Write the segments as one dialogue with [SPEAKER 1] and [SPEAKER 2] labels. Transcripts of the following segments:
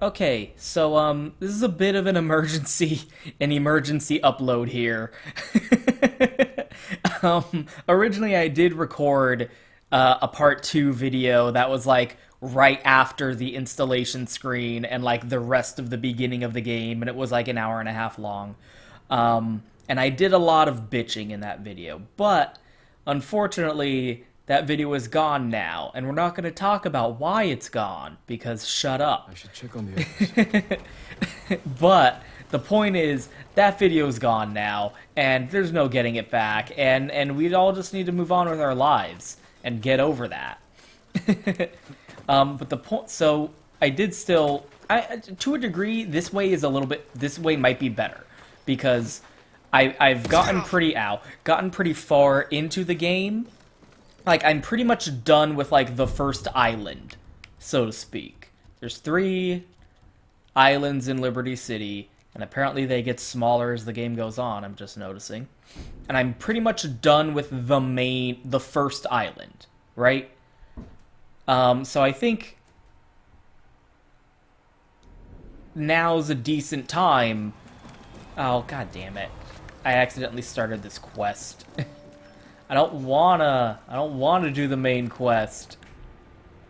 [SPEAKER 1] Okay, so this is a bit of an emergency upload here. Originally I did record a part 2 video that was like right after the installation screen and like the rest of the beginning of the game, and it was like an hour and a half long. And I did a lot of bitching in that video, but unfortunately that video is gone now, and we're not going to talk about why it's gone, because shut up.
[SPEAKER 2] I should check on the others.
[SPEAKER 1] But the point is, that video is gone now, and there's no getting it back, and we all just need to move on with our lives and get over that. But the point, so I did still, to a degree, this way might be better, because I've gotten pretty far into the game. Like, I'm pretty much done with, like, the first island, so to speak. There's 3 islands in Liberty City, and apparently they get smaller as the game goes on, I'm just noticing. And I'm pretty much done with the first island, right? So I think now's a decent time. Oh, god damn it. I accidentally started this quest. I don't wanna do the main quest.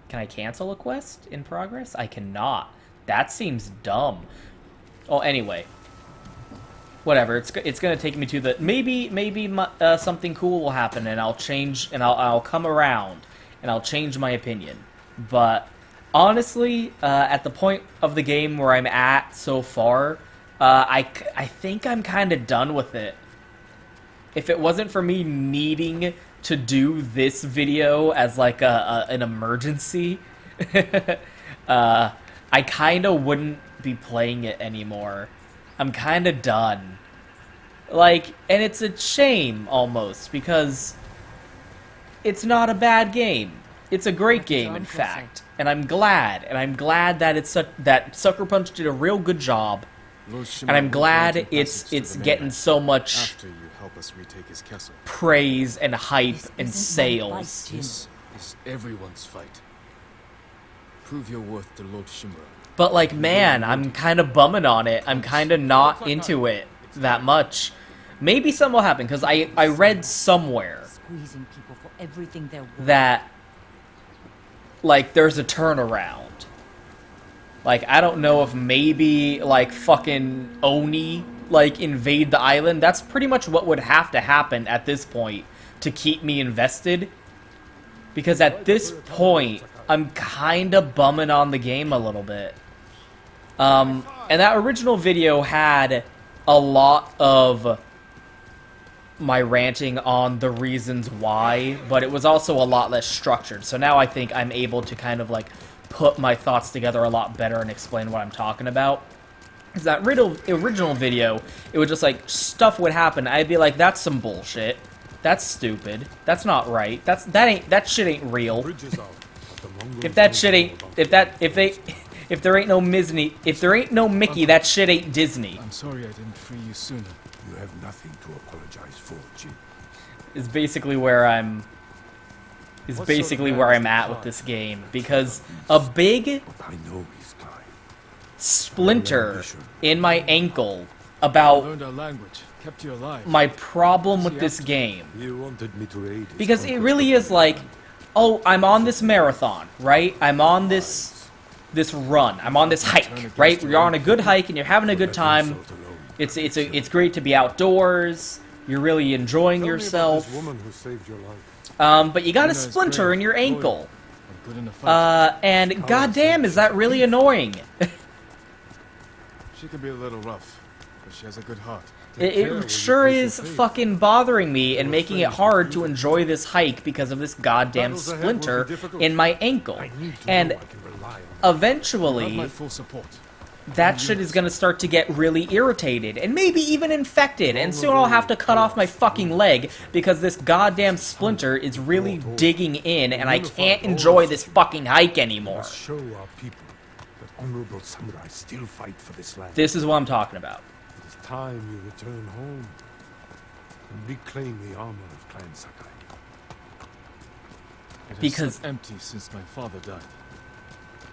[SPEAKER 1] Can I cancel a quest in progress? I cannot. That seems dumb. Oh, anyway. Whatever, it's gonna take me to the... Maybe something cool will happen, and I'll change, and I'll come around, and I'll change my opinion. But, honestly, at the point of the game where I'm at so far, I think I'm kinda done with it. If it wasn't for me needing to do this video as like an emergency, I kinda wouldn't be playing it anymore. I'm kinda done. Like, and it's a shame, almost, because it's not a bad game. It's a great game, in fact. And I'm glad that that Sucker Punch did a real good job. And I'm glad it's getting so much praise and hype and sales.
[SPEAKER 2] This is everyone's fight. Prove your worth to Lord Shimura.
[SPEAKER 1] But like, man, I'm kind of bumming on it. I'm kind of not into it that much. Maybe something will happen, because I read somewhere that like there's a turnaround. Like, I don't know if maybe, like, fucking Oni, like, invade the island. That's pretty much what would have to happen at this point to keep me invested. Because at this point, I'm kinda bumming on the game a little bit. And that original video had a lot of my ranting on the reasons why, but it was also a lot less structured. So now I think I'm able to kind of, like, put my thoughts together a lot better and explain what I'm talking about. Because that original video, it was just like, stuff would happen, I'd be like, that's some bullshit. That's stupid. That's not right. That shit ain't real. If there ain't no Mickey, that shit ain't Disney.
[SPEAKER 2] I'm sorry I didn't free you sooner.
[SPEAKER 3] You have nothing to apologize for, Jin.
[SPEAKER 1] Is basically where I'm at with this game, because a big
[SPEAKER 3] I know his kind.
[SPEAKER 1] splinter in my ankle
[SPEAKER 2] I
[SPEAKER 1] about
[SPEAKER 2] learned our language, kept you alive.
[SPEAKER 1] my problem with this game.
[SPEAKER 3] You wanted me to aid his
[SPEAKER 1] Because it
[SPEAKER 3] conquest
[SPEAKER 1] really
[SPEAKER 3] of
[SPEAKER 1] is like, oh, I'm on this marathon, right? I'm on this run. I'm on this hike, right? You're on a good hike and you're having a good time. It's great to be outdoors. You're really enjoying yourself.
[SPEAKER 3] This woman who saved your life.
[SPEAKER 1] But you got a splinter in your ankle.
[SPEAKER 2] Good in a fight.
[SPEAKER 1] And goddamn, is that really annoying?
[SPEAKER 2] She can be a little rough, but she has a good heart.
[SPEAKER 1] It sure is fucking bothering me and making it hard to enjoy this hike because of this goddamn splinter in my ankle. And eventually,
[SPEAKER 2] Have my full support.
[SPEAKER 1] that shit is gonna start to get really irritated and maybe even infected, and soon I'll have to cut off my fucking leg because this goddamn splinter is really digging in and I can't enjoy this fucking hike anymore.
[SPEAKER 3] Show our people that honorable samurai still fight for this land.
[SPEAKER 1] This is what I'm talking about.
[SPEAKER 3] It is time you return home and reclaim the armor of Clan Sakai.
[SPEAKER 2] It has
[SPEAKER 1] Because-
[SPEAKER 2] sat empty since my father died.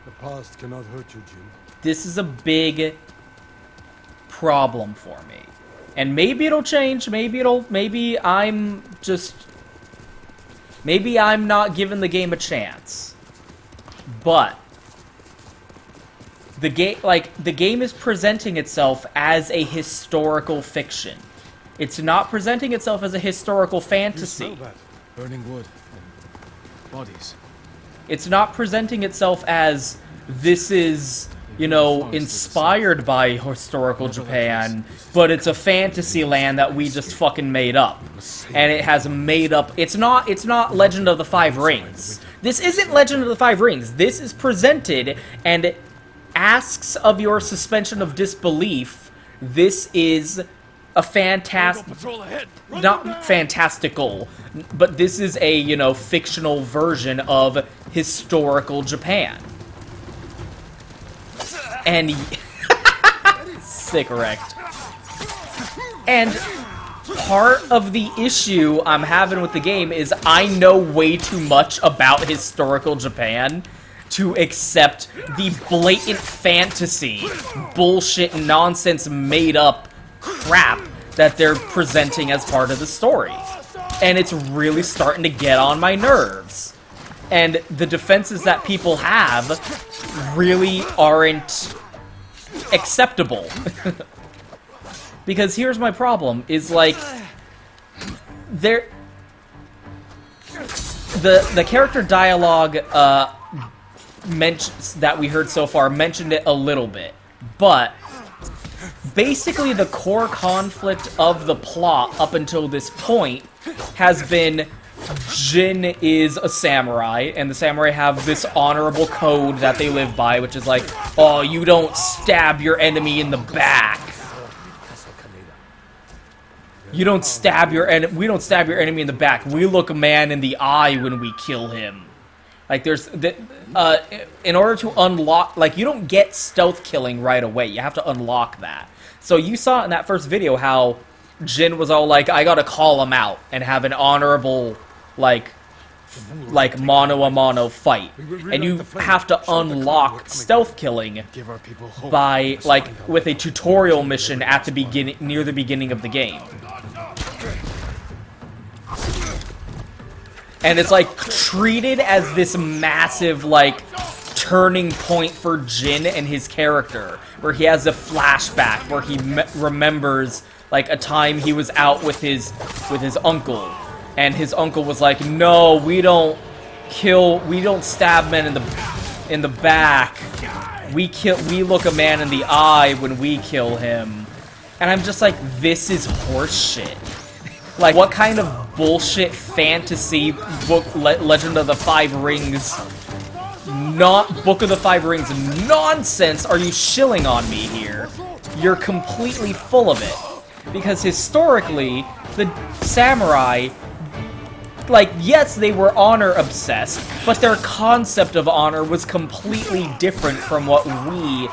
[SPEAKER 3] The past cannot hurt you, Jin.
[SPEAKER 1] this is a big problem for me. And maybe it'll change, maybe I'm not giving the game a chance. But the game is presenting itself as a historical fiction. It's not presenting itself as a historical fantasy.
[SPEAKER 3] You smell that?
[SPEAKER 2] Burning wood. Bodies.
[SPEAKER 1] It's not presenting itself as this is, you know, inspired by historical Japan, but it's a fantasy land that we just fucking made up. And it has made up... It's not Legend of the Five Rings. This isn't Legend of the Five Rings. This is presented and asks of your suspension of disbelief. This is a fantastic... Not fantastical, but this is a, you know, fictional version of historical Japan. And... Sick wrecked. And part of the issue I'm having with the game is I know way too much about historical Japan to accept the blatant fantasy, bullshit, nonsense, made-up crap that they're presenting as part of the story. And it's really starting to get on my nerves. And the defenses that people have really aren't acceptable. Because here's my problem, is like, the character dialogue that we heard so far mentioned it a little bit, but basically the core conflict of the plot up until this point has been Jin is a samurai, and the samurai have this honorable code that they live by, which is like, oh, you don't stab your enemy in the back. You don't stab your enemy. We don't stab your enemy in the back. We look a man in the eye when we kill him. Like, there's in order to unlock, like, you don't get stealth killing right away. You have to unlock that. So you saw in that first video how Jin was all like, I gotta call him out and have an honorable, like mano-a-mano fight. And you have to unlock stealth killing by, like, with a tutorial mission at the beginning, near the beginning of the game. And it's, like, treated as this massive, like, turning point for Jin and his character, where he has a flashback where he remembers, like, a time he was out with his uncle, and his uncle was like, no, we don't stab men in the back. We look a man in the eye when we kill him. And I'm just like, this is horseshit. Like, what kind of bullshit fantasy book, Legend of the Five Rings, not Book of the Five Rings nonsense are you shilling on me here? You're completely full of it. Because historically, the samurai, like, yes, they were honor-obsessed, but their concept of honor was completely different from what we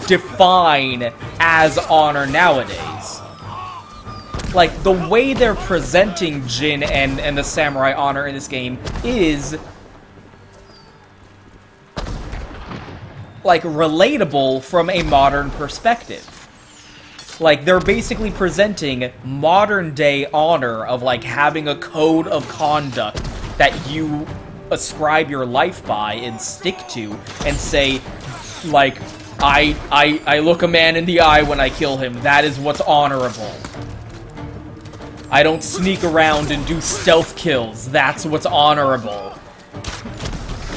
[SPEAKER 1] define as honor nowadays. Like, the way they're presenting Jin and the samurai honor in this game is, like, relatable from a modern perspective. Like, they're basically presenting modern-day honor of, like, having a code of conduct that you ascribe your life by and stick to, and say, like, I look a man in the eye when I kill him. That is what's honorable. I don't sneak around and do stealth kills. That's what's honorable.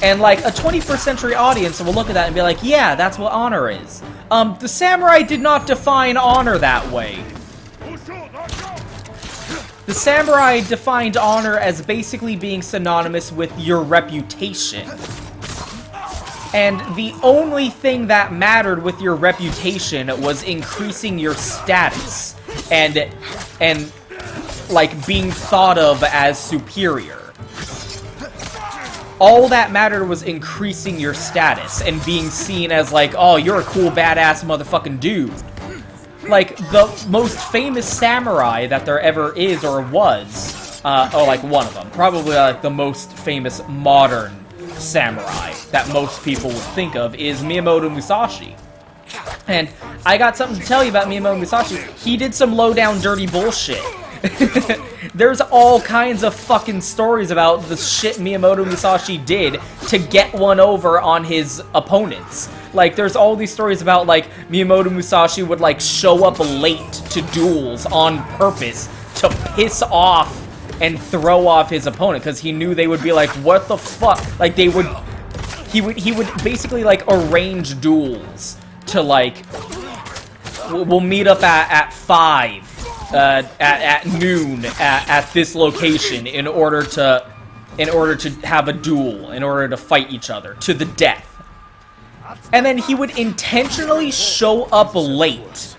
[SPEAKER 1] And, like, a 21st century audience will look at that and be like, yeah, that's what honor is. The samurai did not define honor that way. The samurai defined honor as basically being synonymous with your reputation. And the only thing that mattered with your reputation was increasing your status and like, being thought of as superior. All that mattered was increasing your status and being seen as, like, oh, you're a cool, badass motherfucking dude. Like, the most famous samurai that there ever is or was, like, one of them, probably, like, the most famous modern samurai that most people would think of is Miyamoto Musashi. And I got something to tell you about Miyamoto Musashi. He did some low-down dirty bullshit. There's all kinds of fucking stories about the shit Miyamoto Musashi did to get one over on his opponents. Like, there's all these stories about, like, Miyamoto Musashi would, like, show up late to duels on purpose to piss off and throw off his opponent, because he knew they would be like, what the fuck? Like, he would basically, like, arrange duels to, like, we'll meet up at 5. At noon at this location in order to have a duel, in order to fight each other to the death. And then he would intentionally show up late,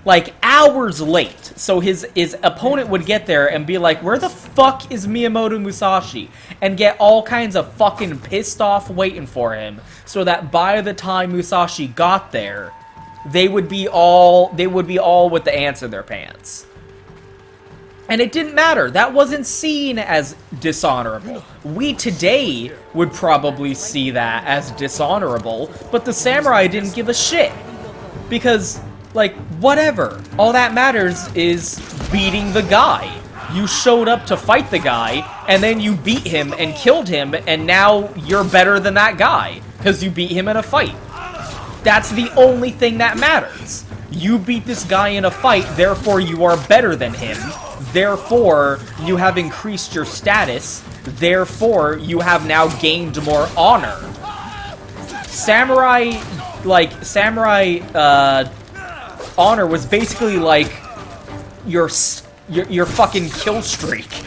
[SPEAKER 1] like hours late, so his opponent would get there and be like, where the fuck is Miyamoto Musashi? And get all kinds of fucking pissed off waiting for him, so that by the time Musashi got there, they would be all with the ants in their pants. And it didn't matter. That wasn't seen as dishonorable. We today would probably see that as dishonorable, but the samurai didn't give a shit. Because, like, whatever. All that matters is beating the guy. You showed up to fight the guy, and then you beat him and killed him, and now you're better than that guy, because you beat him in a fight. That's the only thing that matters. You beat this guy in a fight, therefore you are better than him. Therefore, you have increased your status. Therefore, you have now gained more honor. Samurai honor was basically like your fucking kill streak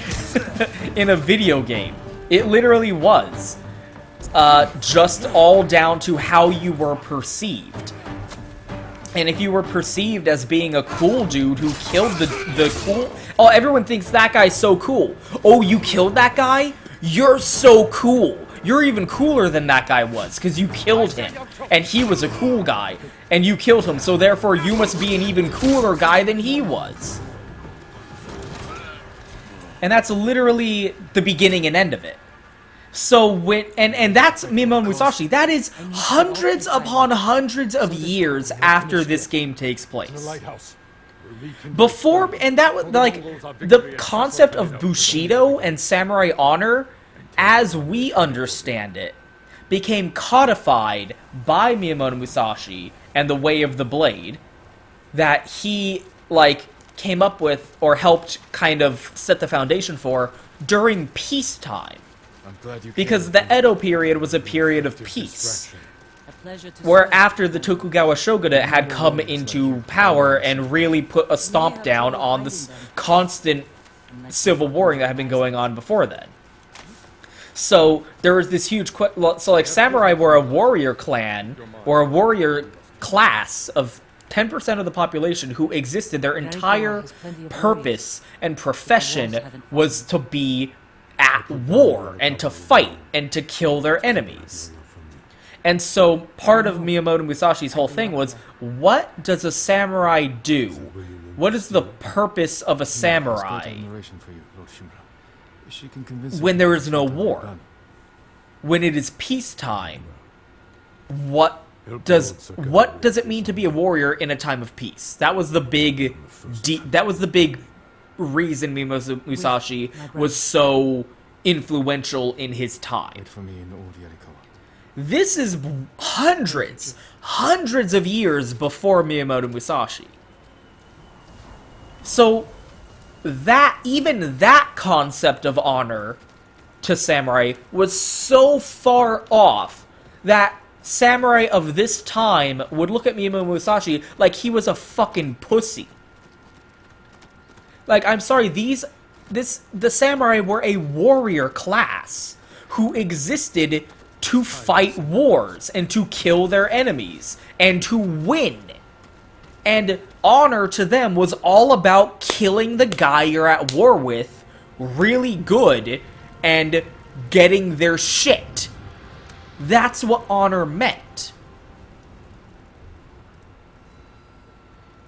[SPEAKER 1] in a video game. It literally was. Just all down to how you were perceived. And if you were perceived as being a cool dude who killed the cool... Oh, everyone thinks that guy's so cool. Oh, you killed that guy? You're so cool. You're even cooler than that guy was, because you killed him. And he was a cool guy. And you killed him, so therefore you must be an even cooler guy than he was. And that's literally the beginning and end of it. So when and that's Miyamoto Musashi. That is hundreds upon hundreds of years after this game takes place. Before, and that was like the concept of Bushido and samurai honor, as we understand it, became codified by Miyamoto Musashi and the Way of the Blade, that he like came up with or helped kind of set the foundation for during peacetime. Because the Edo period was a period of peace, where after the Tokugawa shogunate had come into power and really put a stomp down on this constant civil warring that had been going on before then. So there was this huge... So like samurai were a warrior clan, or a warrior class of 10% of the population who existed. Their entire purpose and profession was to be at war and to fight and to kill their enemies. And so part of Miyamoto Musashi's whole thing was, what does a samurai do? What is the purpose of a samurai when there is no war? When it is peacetime, what does it mean to be a warrior in a time of peace? That was the big reason Miyamoto Musashi was so influential in his time. This is hundreds of years before Miyamoto Musashi. So even that concept of honor to samurai was so far off that samurai of this time would look at Miyamoto Musashi like he was a fucking pussy. Like, I'm sorry, the samurai were a warrior class who existed to fight wars and to kill their enemies and to win. And honor to them was all about killing the guy you're at war with really good and getting their shit. That's what honor meant.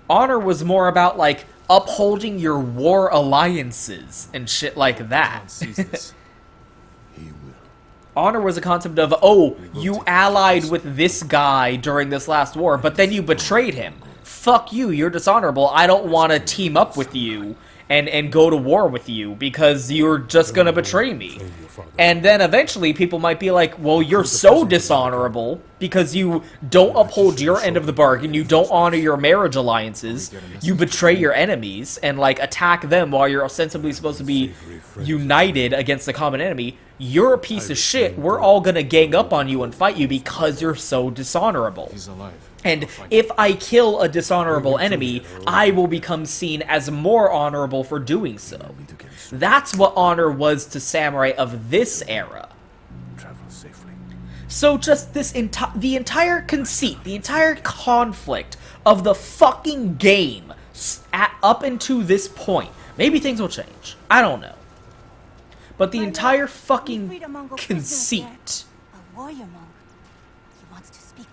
[SPEAKER 1] Honor was more about, like, upholding your war alliances and shit like that.
[SPEAKER 3] He will.
[SPEAKER 1] Honor was a concept of, oh, you allied with this guy during this last war, but then you betrayed him. Fuck you, you're dishonorable. I don't want to team up with you and go to war with you because you're just gonna betray me. And then eventually people might be like, well, you're so dishonorable because you don't uphold your end of the bargain, you don't honor your marriage alliances, you betray your enemies and, like, attack them while you're ostensibly supposed to be united against the common enemy. You're a piece of shit. We're all gonna gang up on you and fight you because you're so dishonorable.
[SPEAKER 2] He's alive.
[SPEAKER 1] And if I kill a dishonorable enemy, I will become seen as more honorable for doing so. That's what honor was to samurai of this era.
[SPEAKER 3] Travel safely.
[SPEAKER 1] So just the entire conceit, the entire conflict of the fucking game up until this point. Maybe things will change. I don't know. But the entire fucking conceit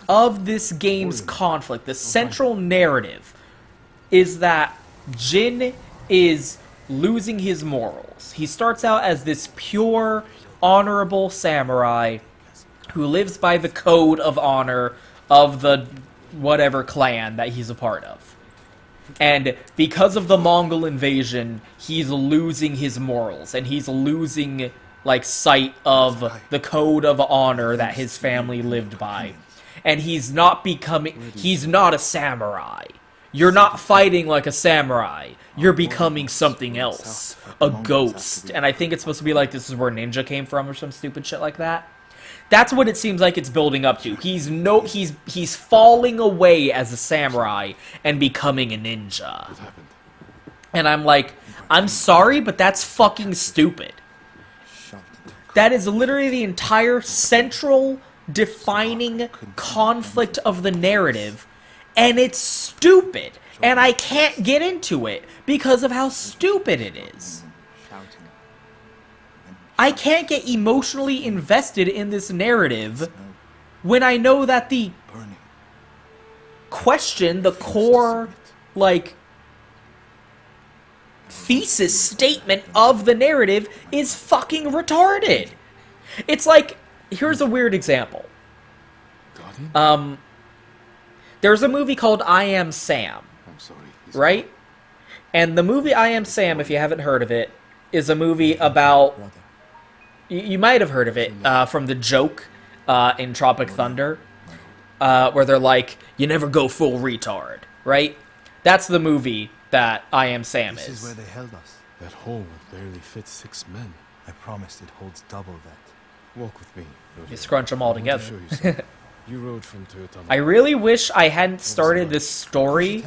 [SPEAKER 1] of this game's conflict, the central narrative, is that Jin is losing his morals. He starts out as this pure, honorable samurai who lives by the code of honor of the whatever clan that he's a part of. And because of the Mongol invasion, he's losing his morals, and he's losing, like, sight of the code of honor that his family lived by. And he's not a samurai. You're not fighting like a samurai. You're becoming something else. A ghost. And I think it's supposed to be like this is where ninja came from or some stupid shit like that. That's what it seems like it's building up to. He's falling away as a samurai and becoming a ninja. And I'm like, I'm sorry, but that's fucking stupid. That is literally the entire central defining conflict of the narrative, and it's stupid, and I can't get into it because of how stupid it is. I can't get emotionally invested in this narrative when I know that the question, the core, like, thesis statement of the narrative is fucking retarded. It's like, here's a weird example. There's a movie called I Am Sam, right? And the movie I Am Sam, if you haven't heard of it, is a movie about... You might have heard of it from the joke in Tropic Thunder, where they're like, you never go full retard, right? That's the movie that I Am Sam is.
[SPEAKER 2] This is where they held us.
[SPEAKER 3] That hole barely fits 6 men.
[SPEAKER 2] I promised it holds double that. Walk with me.
[SPEAKER 1] You scrunch them all together.
[SPEAKER 3] You rode from Toyotama.
[SPEAKER 1] I really wish I hadn't started this story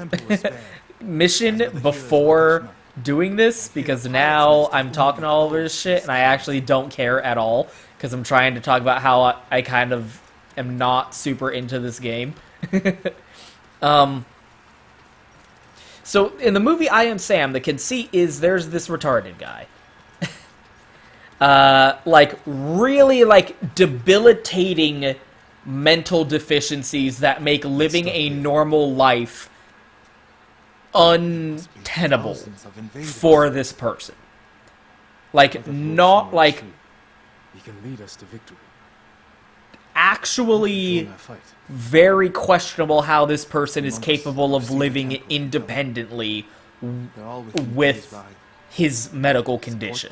[SPEAKER 1] mission before doing this, because now I'm talking all over this shit and I actually don't care at all, because I'm trying to talk about how I kind of am not super into this game. So in the movie I Am Sam, the conceit is there's this retarded guy. Like, really, like, debilitating mental deficiencies that make living a normal life untenable for this person. Like, not, like,
[SPEAKER 2] He can lead us to victory.
[SPEAKER 1] actually very questionable how this person is capable of living independently with his medical condition.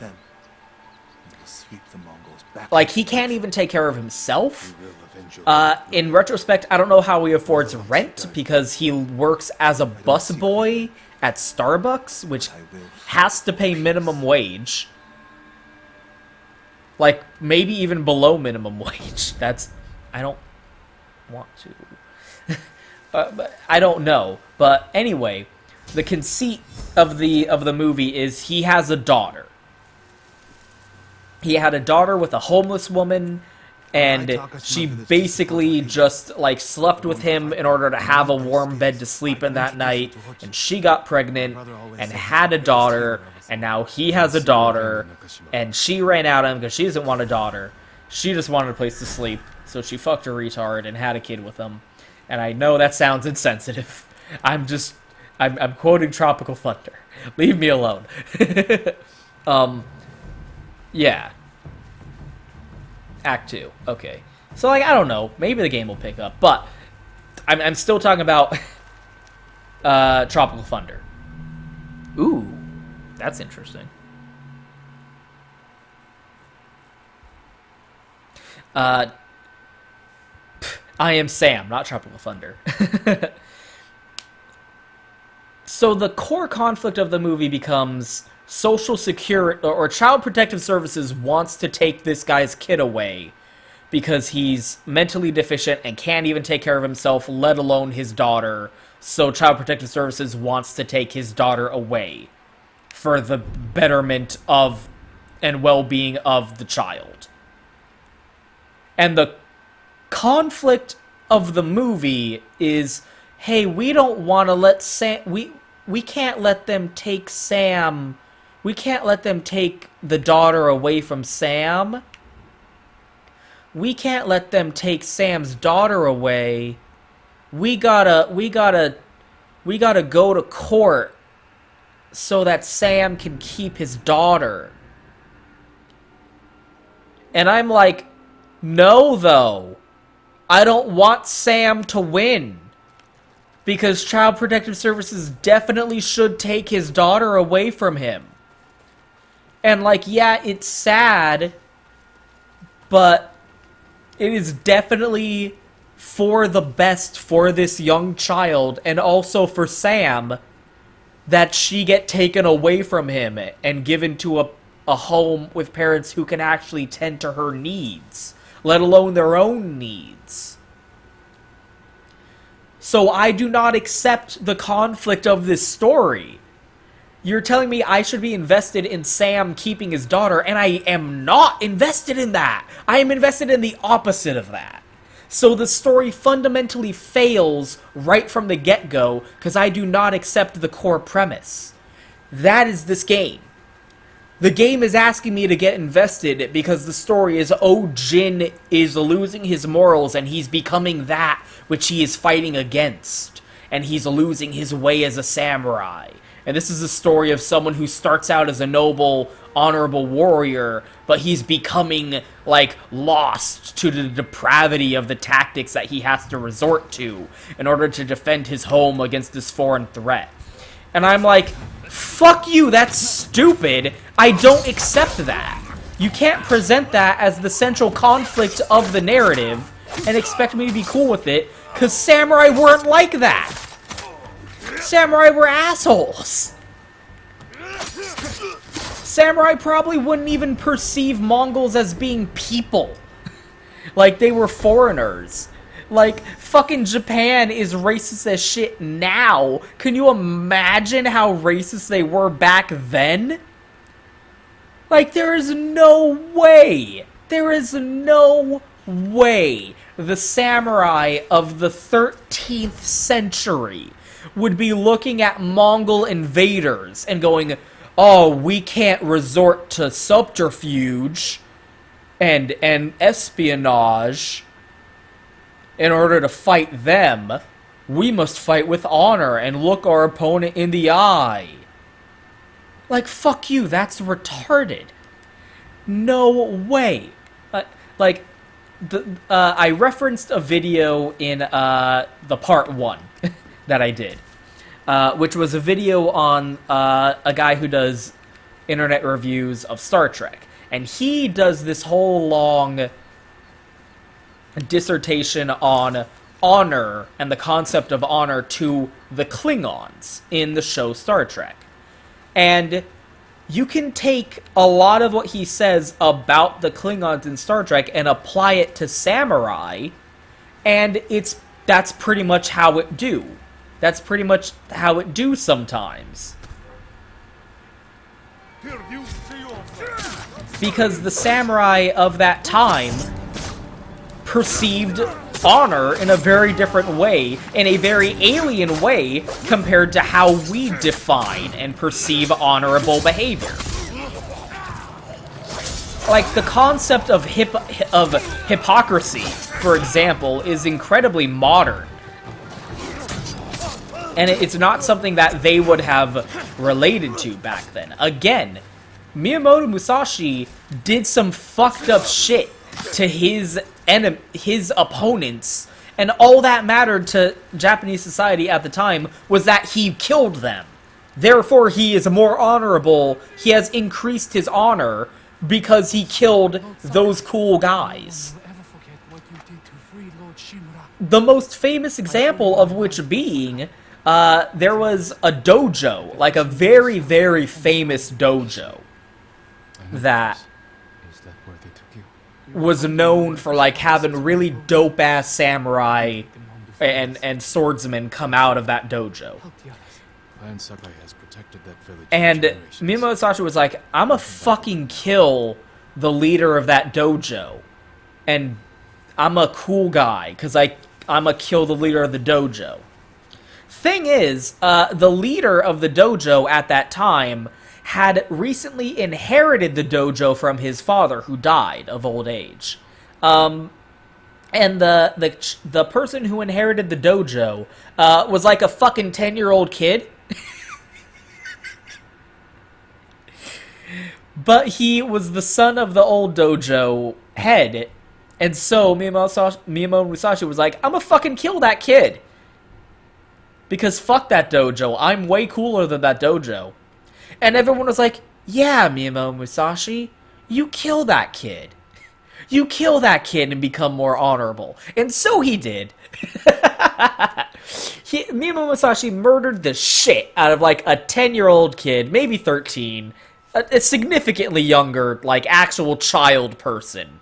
[SPEAKER 1] Like, he can't even take care of himself. In retrospect, I don't know how he affords rent, because he works as a busboy at Starbucks, which has to pay minimum wage. Like, maybe even below minimum wage. That's... I don't want to. But I don't know. But anyway, the conceit of the movie is he has a daughter. He had a daughter with a homeless woman, and she basically just, like, slept with him in order to have a warm bed to sleep in that night, and she got pregnant and had a daughter, and now he has a daughter, and she ran out of him because she doesn't want a daughter. She just wanted a place to sleep, so she fucked a retard and had a kid with him. And I know that sounds insensitive. I'm quoting Tropical Thunder. Leave me alone. Yeah. Act 2. Okay. So, like, I don't know. Maybe the game will pick up. But I'm still talking about Tropical Thunder. Ooh. That's interesting. I Am Sam, not Tropical Thunder. So the core conflict of the movie becomes Social Security or Child Protective Services wants to take this guy's kid away because he's mentally deficient and can't even take care of himself, let alone his daughter. So Child Protective Services wants to take his daughter away for the betterment of and well-being of the child. And the conflict of the movie is, hey, we don't want to let Sam... We can't let them take Sam... We can't let them take the daughter away from Sam. We can't let them take Sam's daughter away. We gotta go to court so that Sam can keep his daughter. And I'm like, no, though. I don't want Sam to win. Because Child Protective Services definitely should take his daughter away from him. And, like, yeah, it's sad, but it is definitely for the best for this young child, and also for Sam, that she get taken away from him and given to a home with parents who can actually tend to her needs, let alone their own needs. So I do not accept the conflict of this story. You're telling me I should be invested in Sam keeping his daughter, and I am not invested in that. I am invested in the opposite of that. So the story fundamentally fails right from the get-go because I do not accept the core premise. That is this game. The game is asking me to get invested because the story is, oh, Jin is losing his morals and he's becoming that which he is fighting against. And he's losing his way as a samurai. And this is a story of someone who starts out as a noble, honorable warrior, but he's becoming, like, lost to the depravity of the tactics that he has to resort to in order to defend his home against this foreign threat. And I'm like, fuck you, that's stupid. I don't accept that. You can't present that as the central conflict of the narrative and expect me to be cool with it, because samurai weren't like that. Samurai were assholes. Samurai probably wouldn't even perceive Mongols as being people. Like, they were foreigners. Like, fucking Japan is racist as shit now. Can you imagine how racist they were back then? Like, there is no way. There is no way the samurai of the 13th century would be looking at Mongol invaders and going, oh, we can't resort to subterfuge and espionage in order to fight them. We must fight with honor and look our opponent in the eye. Like, fuck you, that's retarded. No way. I referenced a video in the part 1 that I did, which was a video on a guy who does internet reviews of Star Trek. And he does this whole long dissertation on honor and the concept of honor to the Klingons in the show Star Trek. And you can take a lot of what he says about the Klingons in Star Trek and apply it to samurai, and that's pretty much how it do. That's pretty much how it do sometimes. Because the samurai of that time perceived honor in a very different way, in a very alien way, compared to how we define and perceive honorable behavior. Like, the concept of hypocrisy, for example, is incredibly modern. And it's not something that they would have related to back then. Again, Miyamoto Musashi did some fucked up shit to his opponents, and all that mattered to Japanese society at the time was that he killed them. Therefore, he is more honorable. He has increased his honor because he killed those cool guys. The most famous example of which being, there was a dojo, like a very, very famous dojo, that was known for like having really dope-ass samurai and swordsmen come out of that dojo. And Miyamoto Musashi was like, I'ma fucking kill the leader of that dojo. And I'm a cool guy, because I'ma kill the leader of the dojo. Thing is, the leader of the dojo at that time had recently inherited the dojo from his father, who died of old age. And the person who inherited the dojo was like a fucking 10-year-old kid. But he was the son of the old dojo head. And so Miyamoto Musashi was like, I'ma fucking kill that kid. Because fuck that dojo. I'm way cooler than that dojo. And everyone was like, yeah, Miyamoto Musashi, you kill that kid. You kill that kid and become more honorable. And so he did. Miyamoto Musashi murdered the shit out of like a 10-year-old kid, maybe 13, a significantly younger, like actual child person.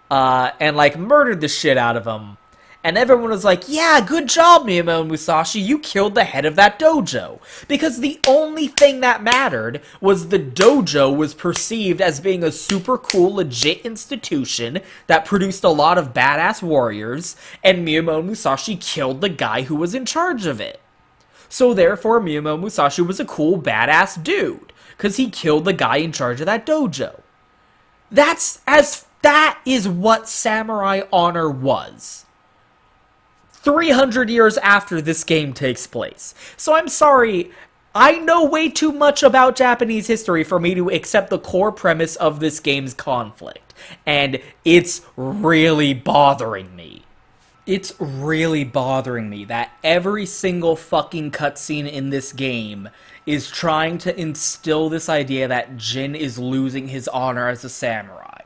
[SPEAKER 1] And like murdered the shit out of him. And everyone was like, yeah, good job, Miyamoto Musashi, you killed the head of that dojo. Because the only thing that mattered was the dojo was perceived as being a super cool, legit institution that produced a lot of badass warriors, and Miyamoto Musashi killed the guy who was in charge of it. So therefore, Miyamoto Musashi was a cool, badass dude, because he killed the guy in charge of that dojo. That is what samurai honor was. 300 years after this game takes place. So I'm sorry, I know way too much about Japanese history for me to accept the core premise of this game's conflict. And it's really bothering me. It's really bothering me that every single fucking cutscene in this game is trying to instill this idea that Jin is losing his honor as a samurai.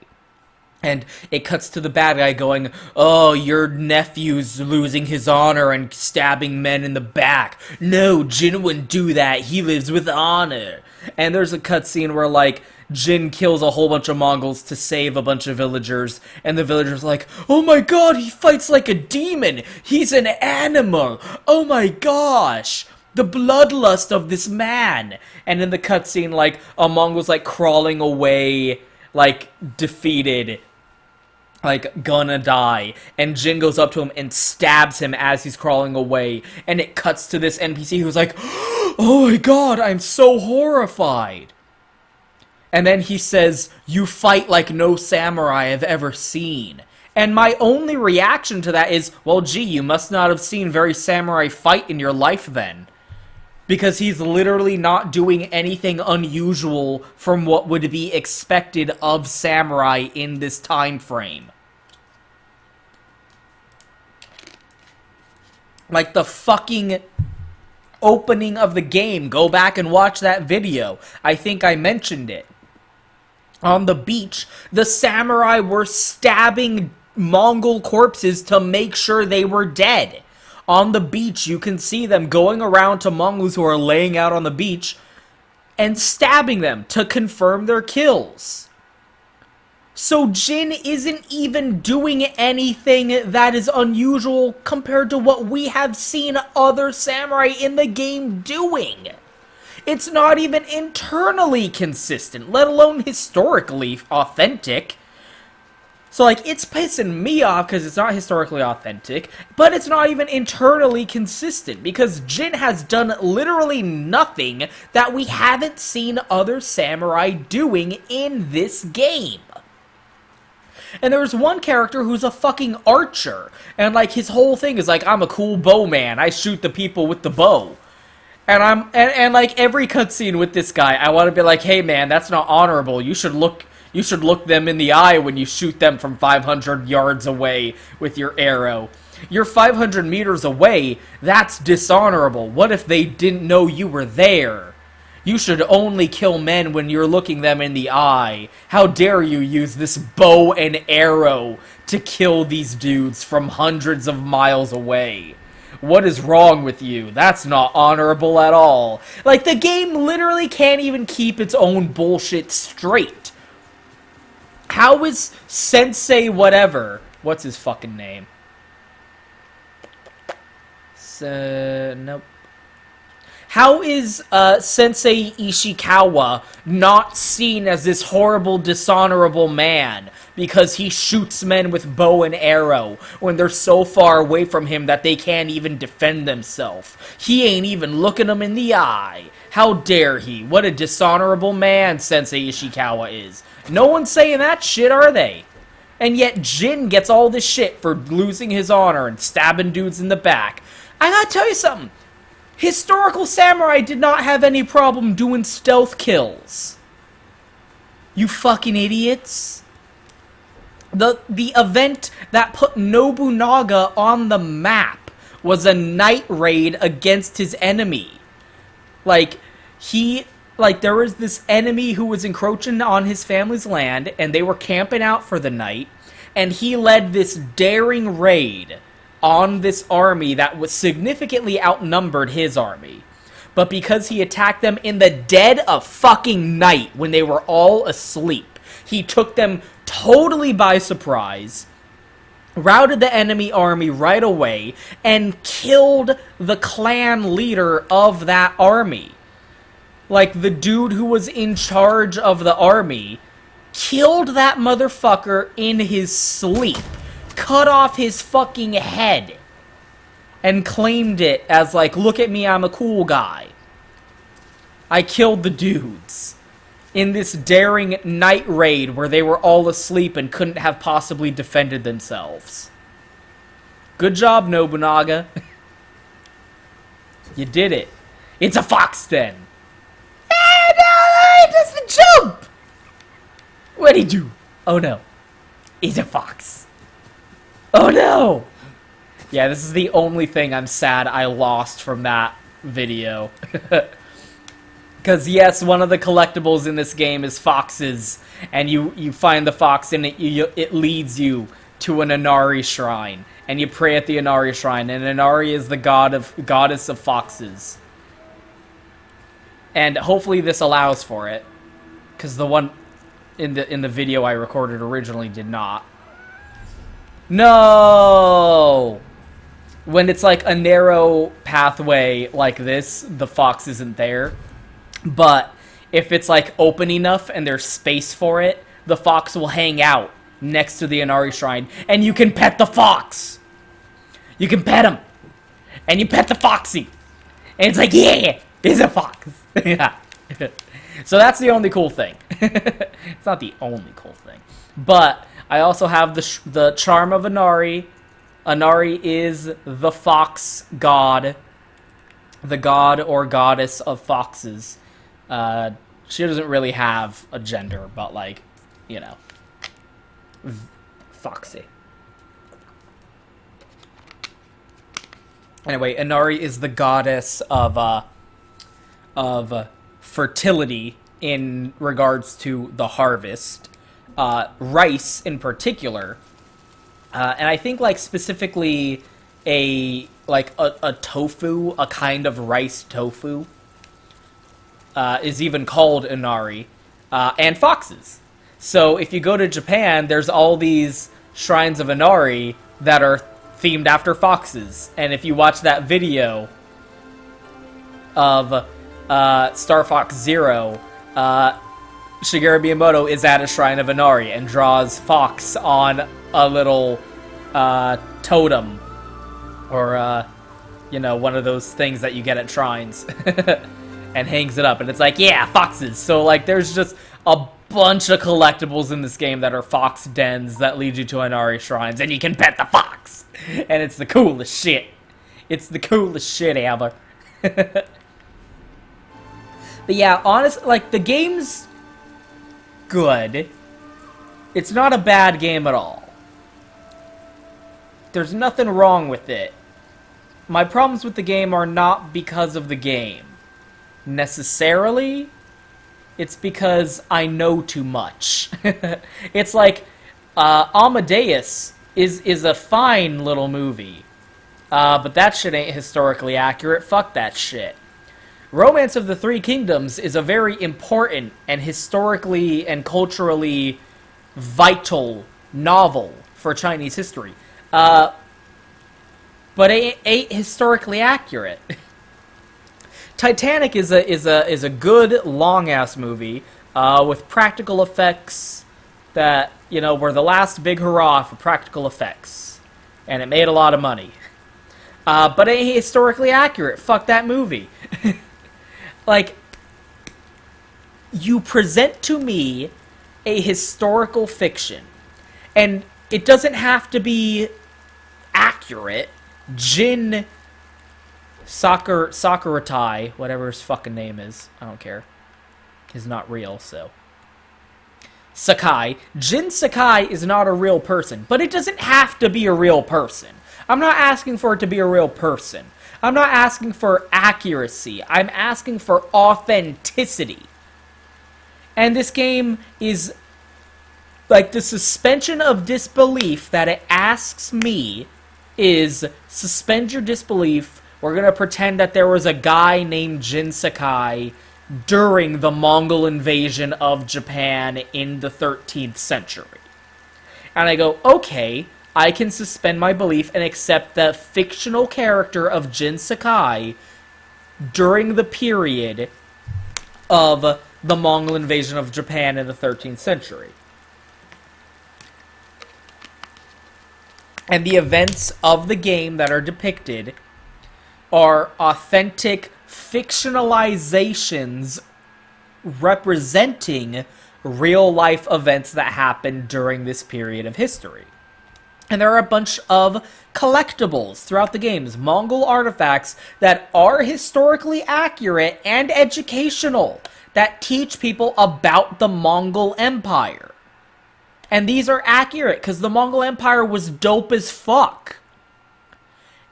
[SPEAKER 1] And it cuts to the bad guy going, oh, your nephew's losing his honor and stabbing men in the back. No, Jin wouldn't do that. He lives with honor. And there's a cutscene where, like, Jin kills a whole bunch of Mongols to save a bunch of villagers. And the villagers are like, oh my god, he fights like a demon. He's an animal. Oh my gosh. The bloodlust of this man. And in the cutscene, like, a Mongol's, like, crawling away, like, defeated, like, gonna die, and Jin goes up to him and stabs him as he's crawling away, and it cuts to this NPC who's like, oh my god, I'm so horrified. And then he says, you fight like no samurai I've ever seen. And my only reaction to that is, well, gee, you must not have seen very samurai fight in your life then. Because he's literally not doing anything unusual from what would be expected of samurai in this time frame. Like the fucking opening of the game. Go back and watch that video. I think I mentioned it. On the beach, the samurai were stabbing Mongol corpses to make sure they were dead. On the beach, you can see them going around to Mongols who are laying out on the beach and stabbing them to confirm their kills. So Jin isn't even doing anything that is unusual compared to what we have seen other samurai in the game doing. It's not even internally consistent, let alone historically authentic. So, like, it's pissing me off because it's not historically authentic, but it's not even internally consistent because Jin has done literally nothing that we haven't seen other samurai doing in this game. And there's one character who's a fucking archer, and, like, his whole thing is, like, I'm a cool bowman, I shoot the people with the bow. And like, every cutscene with this guy, I want to be like, hey man, that's not honorable, you should look You should look them in the eye when you shoot them from 500 yards away with your arrow. You're 500 meters away, that's dishonorable. What if they didn't know you were there? You should only kill men when you're looking them in the eye. How dare you use this bow and arrow to kill these dudes from hundreds of miles away? What is wrong with you? That's not honorable at all. Like, the game literally can't even keep its own bullshit straight. How is Sensei whatever? What's his fucking name? Nope. How is Sensei Ishikawa not seen as this horrible, dishonorable man because he shoots men with bow and arrow when they're so far away from him that they can't even defend themselves? He ain't even looking them in the eye. How dare he? What a dishonorable man Sensei Ishikawa is. No one's saying that shit, are they? And yet Jin gets all this shit for losing his honor and stabbing dudes in the back. I gotta tell you something. Historical samurai did not have any problem doing stealth kills. You fucking idiots. The event that put Nobunaga on the map was a night raid against his enemy. There was this enemy who was encroaching on his family's land, and they were camping out for the night, and he led this daring raid on this army that was significantly outnumbered his army. But because he attacked them in the dead of fucking night when they were all asleep, he took them totally by surprise, routed the enemy army right away, and killed the clan leader of that army. Like, the dude who was in charge of the army killed that motherfucker in his sleep. Cut off his fucking head and claimed it as like, look at me, I'm a cool guy. I killed the dudes in this daring night raid where they were all asleep and couldn't have possibly defended themselves. Good job, Nobunaga. You did it. It's a fox den. Ah, no, it doesn't jump. What'd he do? Oh no. He's a fox. Oh no! Yeah, this is the only thing I'm sad I lost from that video. Because yes, one of the collectibles in this game is foxes, and you find the fox and it leads you to an Inari shrine, and you pray at the Inari shrine, and Inari is the goddess of foxes. And hopefully this allows for it, because the one in the video I recorded originally did not. No! When it's like a narrow pathway like this, the fox isn't there. But if it's like open enough and there's space for it, the fox will hang out next to the Inari shrine, and you can pet the fox! You can pet him! And you pet the foxy! And it's like, yeah! It's a fox! Yeah. So that's the only cool thing. It's not the only cool thing. But I also have the charm of Inari. Inari is the fox god. The god or goddess of foxes. She doesn't really have a gender, but like, you know. Foxy. Anyway, Inari is the goddess of fertility in regards to the harvest. Rice in particular, and I think like specifically a tofu, a kind of rice tofu, is even called Inari, and foxes. So if you go to Japan, there's all these shrines of Inari that are themed after foxes, and if you watch that video of Star Fox Zero, Shigeru Miyamoto is at a shrine of Inari and draws fox on a little totem, or you know, one of those things that you get at shrines, and hangs it up, and it's like, yeah, foxes. So like, there's just a bunch of collectibles in this game that are fox dens that lead you to Inari shrines, and you can pet the fox, and it's the coolest shit. It's the coolest shit ever. But yeah, honestly, like, the game's good. It's not a bad game at all. There's nothing wrong with it. My problems with the game are not because of the game. Necessarily, it's because I know too much. It's like, Amadeus is a fine little movie. But that shit ain't historically accurate. Fuck that shit. Romance of the Three Kingdoms is a very important and historically and culturally vital novel for Chinese history. But it ain't historically accurate. Titanic is a good long ass movie with practical effects that, you know, were the last big hurrah for practical effects, and it made a lot of money. But it ain't historically accurate. Fuck that movie. Like, you present to me a historical fiction, and it doesn't have to be accurate. Jin Sakuratai, whatever his fucking name is, I don't care, is not real, so. Sakai. Jin Sakai is not a real person, but it doesn't have to be a real person. I'm not asking for it to be a real person. I'm not asking for accuracy. I'm asking for authenticity. And this game is like the suspension of disbelief that it asks me is suspend your disbelief. We're going to pretend that there was a guy named Jin Sakai during the Mongol invasion of Japan in the 13th century. And I go, okay, I can suspend my belief and accept the fictional character of Jin Sakai during the period of the Mongol invasion of Japan in the 13th century. And the events of the game that are depicted are authentic fictionalizations representing real-life events that happened during this period of history. And there are a bunch of collectibles throughout the games, Mongol artifacts that are historically accurate and educational, that teach people about the Mongol Empire. And these are accurate because the Mongol Empire was dope as fuck.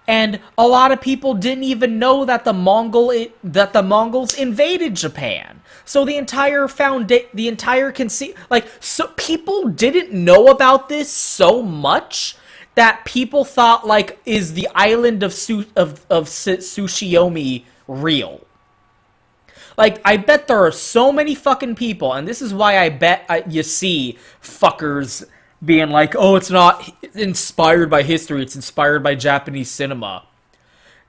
[SPEAKER 1] And a lot of people didn't even know that the Mongols invaded Japan. So the entire so people didn't know about this so much that people thought, like, is the island of Tsushima real? Like, I bet there are so many fucking people, and this is why I bet you see fuckers being like, oh, it's not inspired by history, it's inspired by Japanese cinema.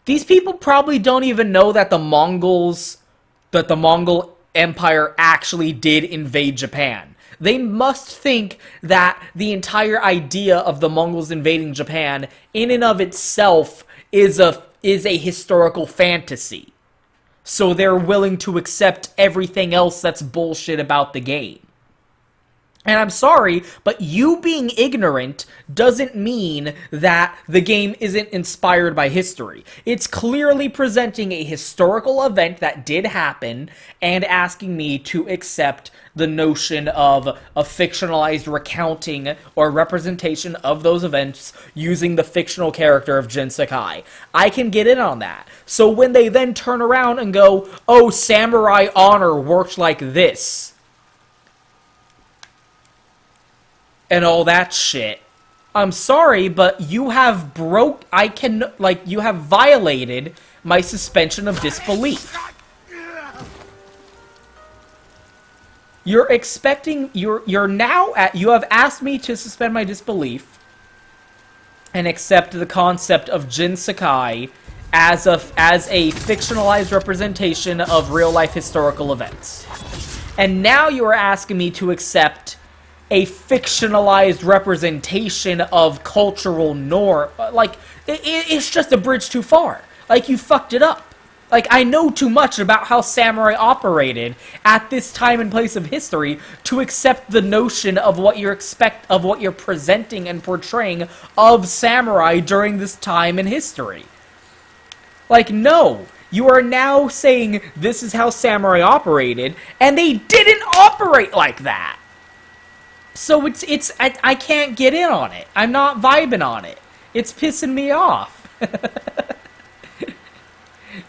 [SPEAKER 1] These people probably don't even know that the Mongol Empire actually did invade Japan. They must think that the entire idea of the Mongols invading Japan in and of itself is a historical fantasy. So they're willing to accept everything else that's bullshit about the game. And I'm sorry, but you being ignorant doesn't mean that the game isn't inspired by history. It's clearly presenting a historical event that did happen and asking me to accept the notion of a fictionalized recounting or representation of those events using the fictional character of Jin Sakai. I can get in on that. So when they then turn around and go, oh, samurai honor worked like this, and all that shit, I'm sorry, but you have you have violated my suspension of disbelief. You have asked me to suspend my disbelief and accept the concept of Jin Sakai as a fictionalized representation of real-life historical events. And now you are asking me to accept a fictionalized representation of cultural norm. Like, it's just a bridge too far. Like, you fucked it up. Like, I know too much about how samurai operated at this time and place of history to accept the notion of what you're presenting and portraying of samurai during this time in history. Like, no. You are now saying this is how samurai operated, and they didn't operate like that. So I can't get in on it. I'm not vibing on it. It's pissing me off.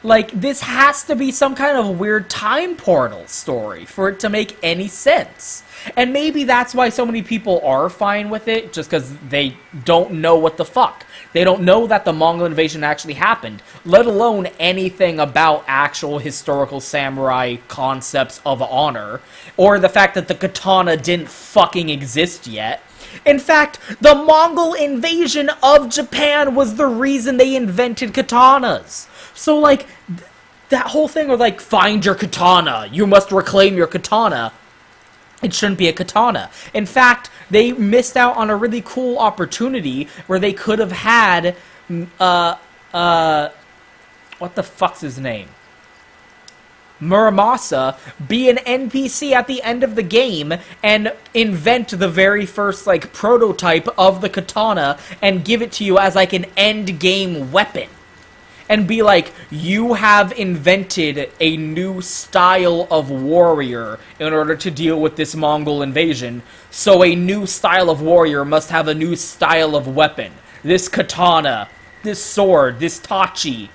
[SPEAKER 1] Like, this has to be some kind of weird time portal story for it to make any sense. And maybe that's why so many people are fine with it, just because they don't know what the fuck. They don't know that the Mongol invasion actually happened, let alone anything about actual historical samurai concepts of honor, or the fact that the katana didn't fucking exist yet. In fact, the Mongol invasion of Japan was the reason they invented katanas. So, like, that whole thing of, like, find your katana, you must reclaim your katana, it shouldn't be a katana. In fact, they missed out on a really cool opportunity where they could have had, what the fuck's his name? Muramasa be an NPC at the end of the game and invent the very first, like, prototype of the katana and give it to you as, like, an end game weapon. And be like, you have invented a new style of warrior in order to deal with this Mongol invasion, so a new style of warrior must have a new style of weapon. This katana, this sword, this tachi,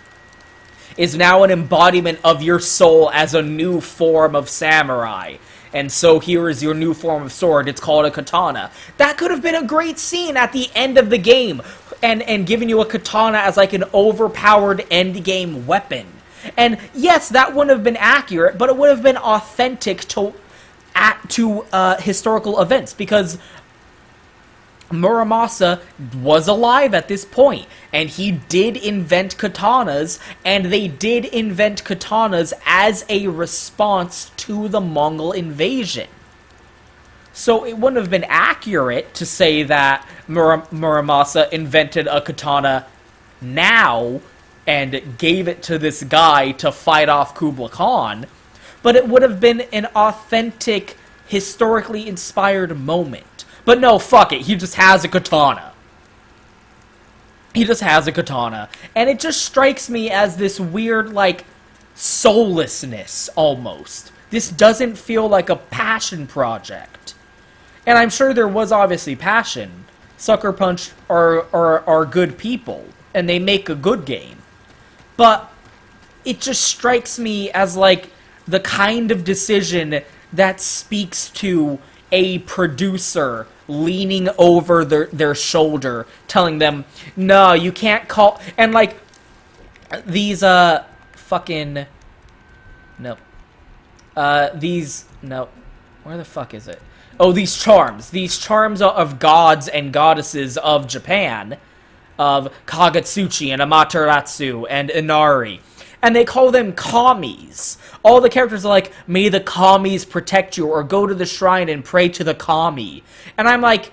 [SPEAKER 1] is now an embodiment of your soul as a new form of samurai. And so here is your new form of sword, it's called a katana. That could have been a great scene at the end of the game, and giving you a katana as like an overpowered endgame weapon. And yes, that wouldn't have been accurate, but it would have been authentic to historical events, because Muramasa was alive at this point, and he did invent katanas, and they did invent katanas as a response to the Mongol invasion. So it wouldn't have been accurate to say that Muramasa invented a katana now and gave it to this guy to fight off Kublai Khan, but it would have been an authentic, historically inspired moment. But no, fuck it, he just has a katana. He just has a katana. And it just strikes me as this weird, like, soullessness, almost. This doesn't feel like a passion project. And I'm sure there was obviously passion. Sucker Punch are good people, and they make a good game. But it just strikes me as, like, the kind of decision that speaks to a producer leaning over their shoulder, telling them, no, you can't call... And, like, these, fucking... No. No. Where the fuck is it? Oh, these charms of gods and goddesses of Japan, of Kagetsuchi and Amaterasu and Inari, and they call them kamis. All the characters are like, may the kamis protect you, or go to the shrine and pray to the kami. And I'm like,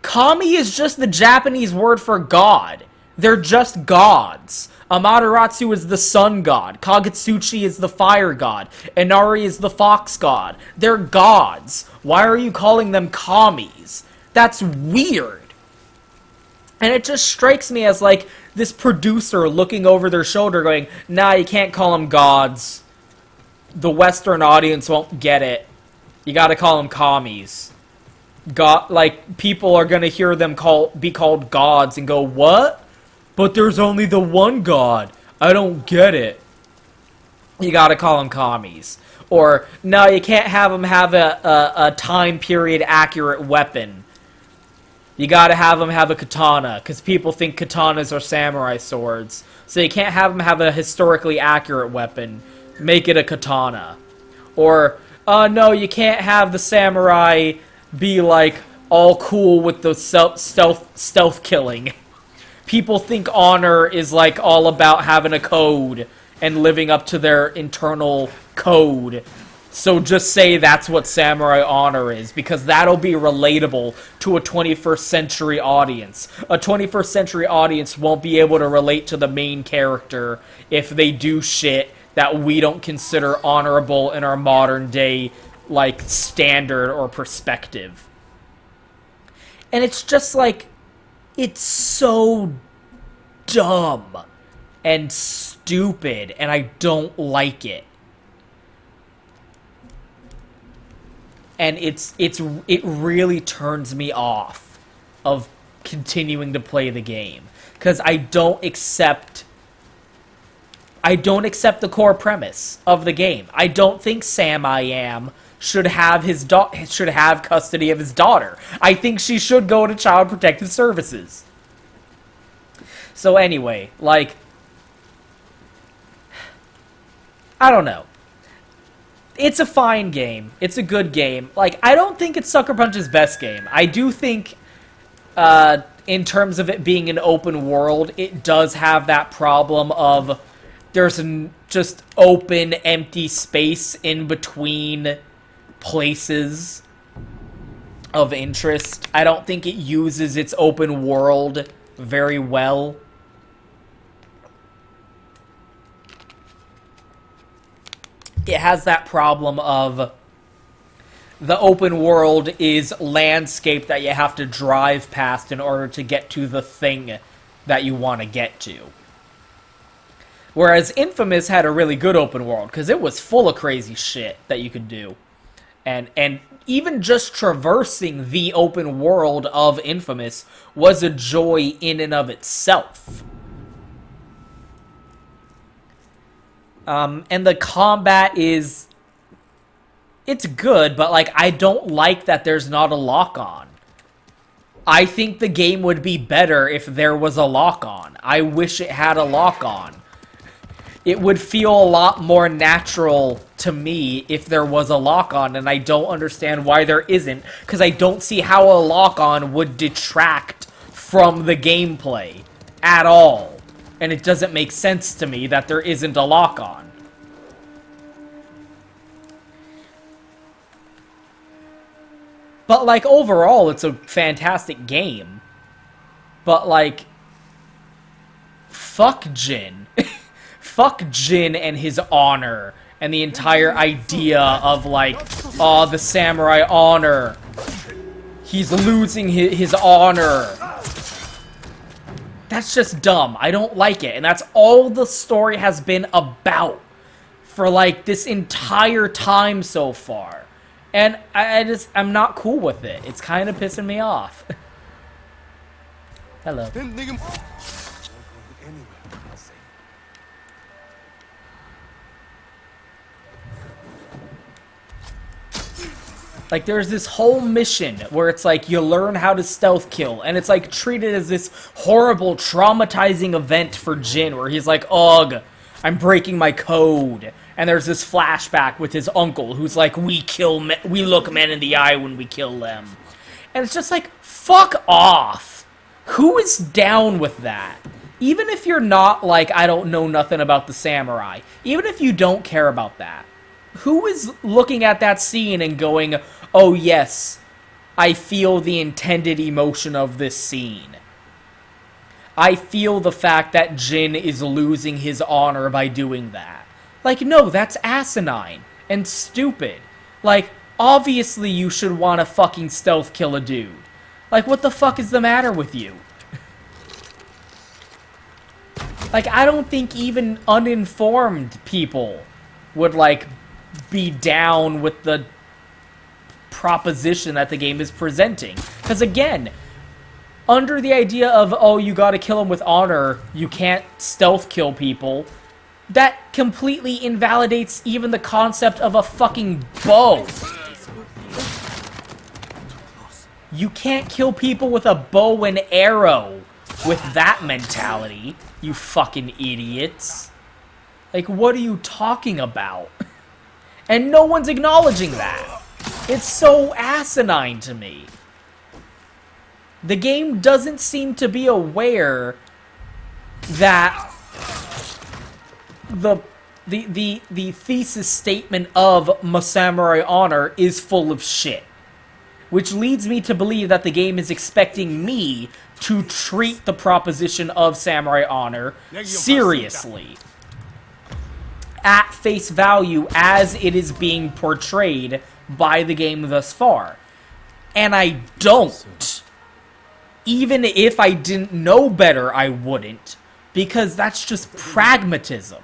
[SPEAKER 1] kami is just the Japanese word for god. They're just gods. Amaterasu is the sun god. Kagetsuchi is the fire god. Inari is the fox god. They're gods. Why are you calling them kamis? That's weird. And it just strikes me as, like, this producer looking over their shoulder going, nah, you can't call them gods. The Western audience won't get it. You gotta call them commies. God, like, people are gonna hear them be called gods and go, what? But there's only the one god. I don't get it. You gotta call them commies. Or, no, you can't have them have a time period accurate weapon. You gotta have them have a katana, because people think katanas are samurai swords. So you can't have them have a historically accurate weapon. Make it a katana. Or, no, you can't have the samurai be, like, all cool with the stealth killing. People think honor is, like, all about having a code and living up to their internal code. So just say that's what samurai honor is, because that'll be relatable to a 21st century audience. A 21st century audience won't be able to relate to the main character if they do shit that we don't consider honorable in our modern day, like, standard or perspective. And it's just like, it's so dumb and stupid, and I don't like it. and it really turns me off of continuing to play the game, because I don't accept the core premise of the game. I don't think Sam I Am should have custody of his daughter. I think she should go to Child Protective Services. So anyway, like, I don't know. It's a fine game. It's a good game. Like, I don't think it's Sucker Punch's best game. I do think, in terms of it being an open world, it does have that problem of there's just open, empty space in between places of interest. I don't think it uses its open world very well. It has that problem of the open world is landscape that you have to drive past in order to get to the thing that you want to get to. Whereas Infamous had a really good open world, because it was full of crazy shit that you could do. And even just traversing the open world of Infamous was a joy in and of itself. And the combat is... it's good, but, like, I don't like that there's not a lock-on. I think the game would be better if there was a lock-on. I wish it had a lock-on. It would feel a lot more natural to me if there was a lock-on, and I don't understand why there isn't, because I don't see how a lock-on would detract from the gameplay at all. And it doesn't make sense to me that there isn't a lock-on. But, like, overall, it's a fantastic game. But, like, fuck Jin. Fuck Jin and his honor. And the entire idea of, like, oh, the samurai honor. He's losing his honor. That's just dumb. I don't like it. And that's all the story has been about for, like, this entire time so far. And I'm not cool with it. It's kind of pissing me off. Hello. Like, there's this whole mission where it's like you learn how to stealth kill, and it's like treated as this horrible, traumatizing event for Jin, where he's like, ugh, I'm breaking my code. And there's this flashback with his uncle, who's like, we look men in the eye when we kill them. And it's just like, fuck off. Who is down with that? Even if you're not like, I don't know nothing about the samurai, even if you don't care about that, who is looking at that scene and going, oh yes, I feel the intended emotion of this scene. I feel the fact that Jin is losing his honor by doing that. Like, no, that's asinine and stupid. Like, obviously you should want to fucking stealth kill a dude. Like, what the fuck is the matter with you? Like, I don't think even uninformed people would, like, be down with the proposition that the game is presenting. Because, again, under the idea of, oh, you gotta kill them with honor, you can't stealth kill people, that completely invalidates even the concept of a fucking bow. You can't kill people with a bow and arrow with that mentality, you fucking idiots. Like, what are you talking about? And no one's acknowledging that. It's so asinine to me. The game doesn't seem to be aware that the thesis statement of Samurai Honor is full of shit. Which leads me to believe that the game is expecting me to treat the proposition of Samurai Honor seriously. At face value as it is being portrayed by the game thus far. And I don't. Even if I didn't know better, I wouldn't. Because that's just pragmatism.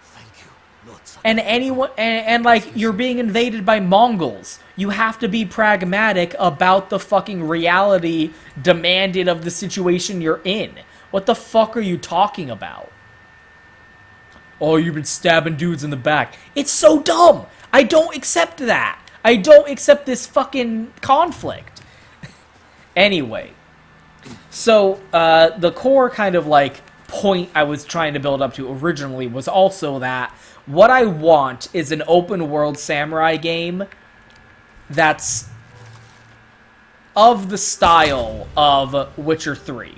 [SPEAKER 2] Thank you, Lord Saki.
[SPEAKER 1] and anyone, and like, you're being invaded by Mongols. You have to be pragmatic about the fucking reality demanded of the situation you're in. What the fuck are you talking about? Oh, you've been stabbing dudes in the back. It's so dumb! I don't accept that! I don't accept this fucking conflict. Anyway. So, the core kind of, like, point I was trying to build up to originally was also that what I want is an open-world samurai game that's of the style of Witcher 3.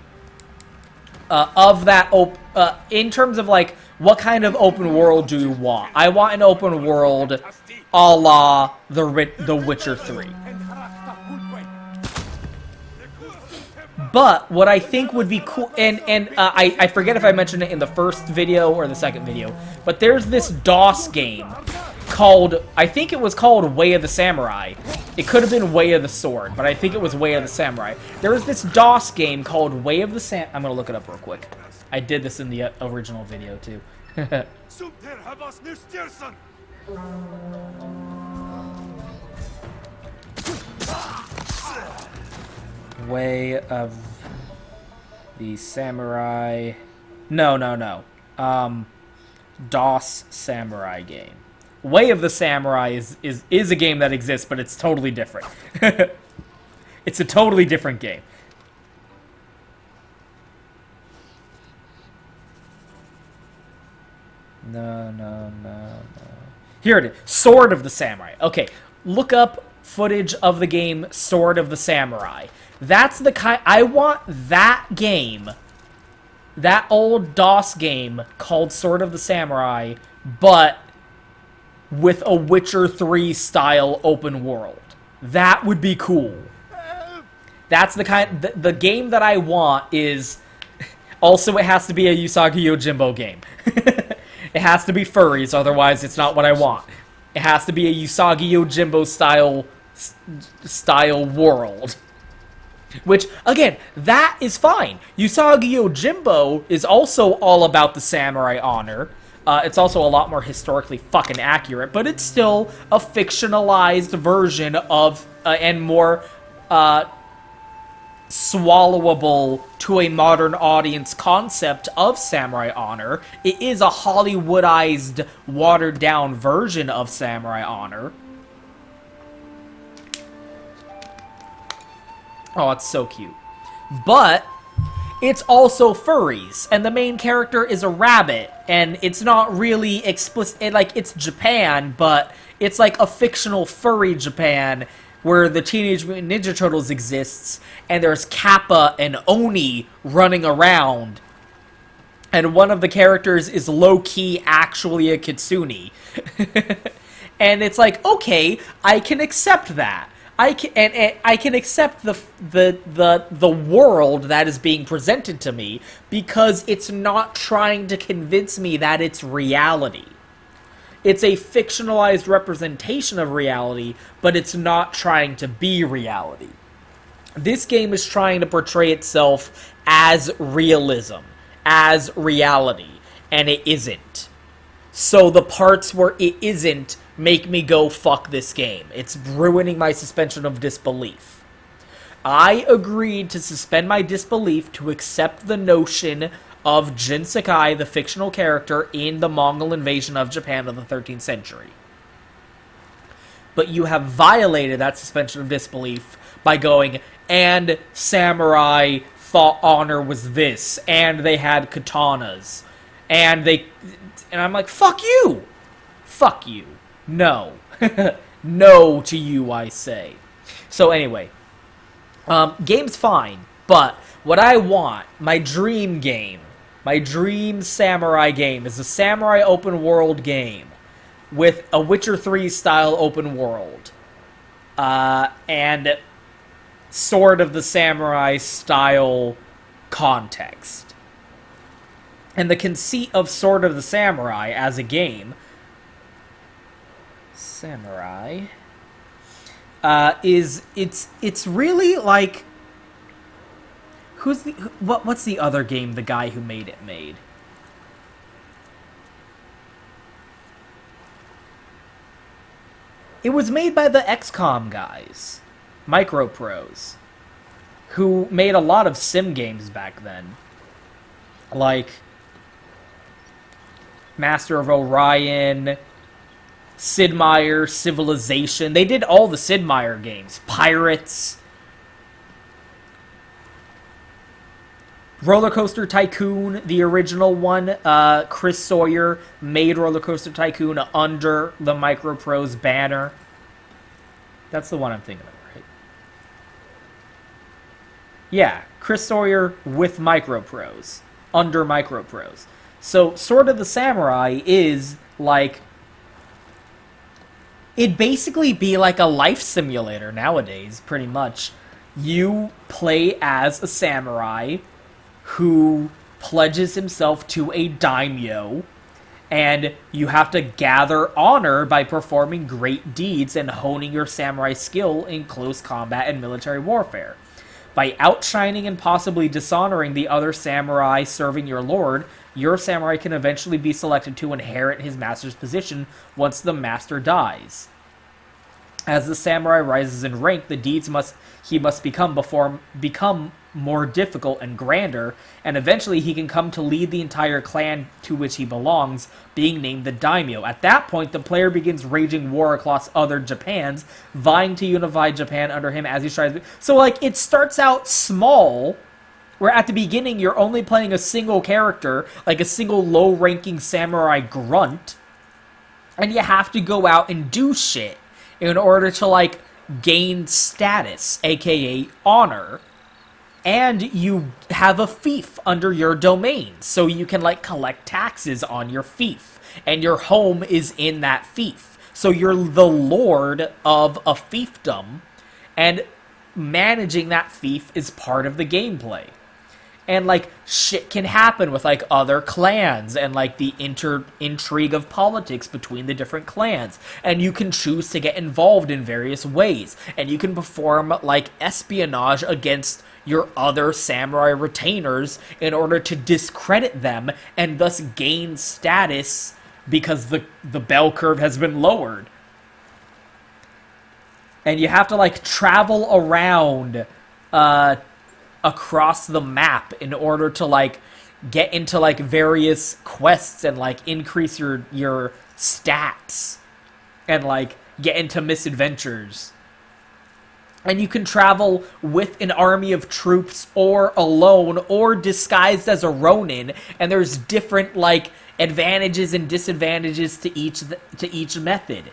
[SPEAKER 1] In terms of, like, what kind of open world do you want? I want an open world a la The Witcher 3. But what I think would be cool, and I forget if I mentioned it in the first video or the second video, but there's this DOS game called, I think it was called Way of the Samurai. It could have been Way of the Sword, but I think it was Way of the Samurai. There was this DOS game called Way of the I'm gonna look it up real quick. I did this in the original video too. Way of the Samurai. No. DOS Samurai game. Way of the Samurai is a game that exists, but it's totally different. It's a totally different game. No. Here it is. Sword of the Samurai. Okay, look up footage of the game Sword of the Samurai. That's the kind... I want that game, that old DOS game called Sword of the Samurai, but with a Witcher 3 style open world. That would be cool. That's the kind... The game that I want is... Also, it has to be a Usagi Yojimbo game. It has to be furries, otherwise it's not what I want. It has to be a Usagi Yojimbo style world. Which, again, that is fine. Usagi Yojimbo is also all about the samurai honor. It's also a lot more historically fucking accurate, but it's still a fictionalized version of, and more, swallowable to a modern audience concept of samurai honor. It is a Hollywoodized, watered-down version of samurai honor. Oh, it's so cute. But it's also furries, and the main character is a rabbit, and it's not really explicit. Like, it's Japan, but it's like a fictional furry Japan where the Teenage Mutant Ninja Turtles exists, and there's Kappa and Oni running around, and one of the characters is low-key actually a kitsune. And it's like, okay, I can accept that. I can accept the world that is being presented to me because it's not trying to convince me that it's reality. It's a fictionalized representation of reality, but it's not trying to be reality. This game is trying to portray itself as realism, as reality, and it isn't. So the parts where it isn't make me go, fuck this game. It's ruining my suspension of disbelief. I agreed to suspend my disbelief to accept the notion of Jin Sakai, the fictional character, in the Mongol invasion of Japan of the 13th century. But you have violated that suspension of disbelief by going, and samurai thought honor was this, and they had katanas, and I'm like, fuck you! Fuck you. No. No to you, I say. So anyway, game's fine, but what I want, my dream game, my dream samurai game, is a samurai open world game with a Witcher 3 style open world, and Sword of the Samurai style context. And the conceit of Sword of the Samurai as a game, samurai, is it's really like, what's the other game the guy who made it made? It was made by the XCOM guys, Microprose, who made a lot of sim games back then. Like Master of Orion, Sid Meier, Civilization. They did all the Sid Meier games. Pirates. Roller Coaster Tycoon, the original one. Chris Sawyer made Roller Coaster Tycoon under the Microprose banner. That's the one I'm thinking of, right? Yeah, Chris Sawyer with Microprose. Under Microprose. So, Sword of the Samurai is like... It'd basically be like a life simulator nowadays, pretty much. You play as a samurai who pledges himself to a daimyo, and you have to gather honor by performing great deeds and honing your samurai skill in close combat and military warfare. By outshining and possibly dishonoring the other samurai serving your lord, your samurai can eventually be selected to inherit his master's position once the master dies. As the samurai rises in rank, the deeds he must become more difficult and grander, and eventually he can come to lead the entire clan to which he belongs, being named the daimyo. At that point, the player begins waging war across other Japans, vying to unify Japan under him as he strives. So, like, it starts out small, where at the beginning you're only playing a single character, like a single low-ranking samurai grunt, and you have to go out and do shit in order to, like, gain status, aka honor. And you have a fief under your domain, so you can, like, collect taxes on your fief. And your home is in that fief. So you're the lord of a fiefdom, and managing that fief is part of the gameplay. And, like, shit can happen with, like, other clans and, like, the intrigue of politics between the different clans. And you can choose to get involved in various ways. And you can perform, like, espionage against your other samurai retainers in order to discredit them and thus gain status because the bell curve has been lowered. And you have to, like, travel around across the map in order to, like, get into, like, various quests and, like, increase your stats and, like, get into misadventures. And you can travel with an army of troops or alone or disguised as a ronin, and there's different, like, advantages and disadvantages to each method.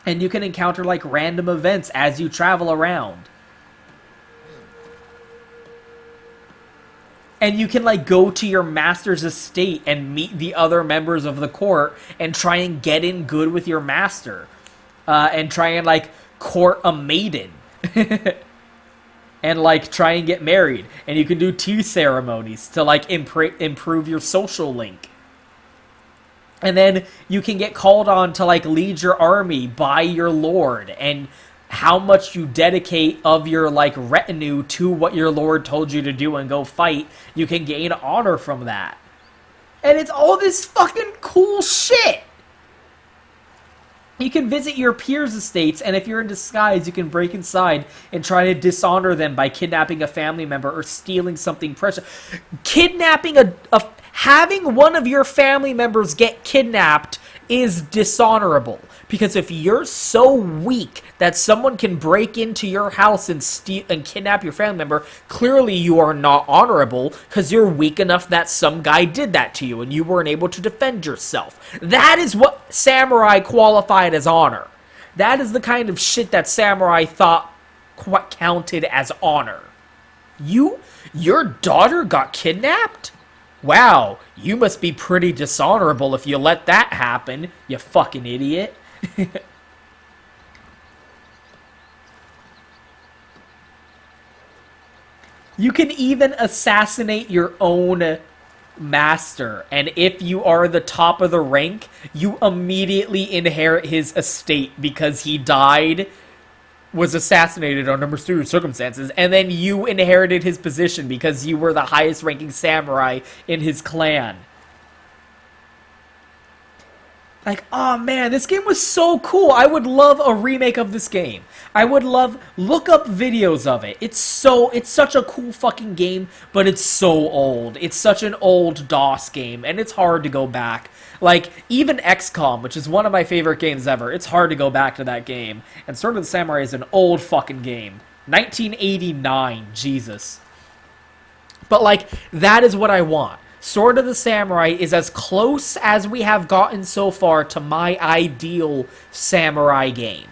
[SPEAKER 1] And you can encounter, like, random events as you travel around. And you can, like, go to your master's estate and meet the other members of the court and try and get in good with your master. And try and, like, court a maiden. And, like, try and get married. And you can do tea ceremonies to, like, improve your social link. And then you can get called on to, like, lead your army by your lord. And how much you dedicate of your, like, retinue to what your lord told you to do and go fight, you can gain honor from that. And it's all this fucking cool shit! You can visit your peers' estates, and if you're in disguise, you can break inside and try to dishonor them by kidnapping a family member or stealing something precious. Kidnapping having one of your family members get kidnapped is dishonorable. Because if you're so weak that someone can break into your house and steal and kidnap your family member, clearly you are not honorable because you're weak enough that some guy did that to you and you weren't able to defend yourself. That is what samurai qualified as honor. That is the kind of shit that samurai thought counted as honor. Your daughter got kidnapped? Wow, you must be pretty dishonorable if you let that happen, you fucking idiot. You can even assassinate your own master, and if you are the top of the rank, you immediately inherit his estate because he died, was assassinated under mysterious circumstances, and then you inherited his position because you were the highest ranking samurai in his clan. Like, oh man, this game was so cool. I would love a remake of this game. I would look up videos of it. It's such a cool fucking game, but it's so old. It's such an old DOS game, and it's hard to go back. Like, even XCOM, which is one of my favorite games ever, it's hard to go back to that game. And Sword of the Samurai is an old fucking game. 1989, Jesus. But, like, that is what I want. Sword of the Samurai is as close as we have gotten so far to my ideal samurai game.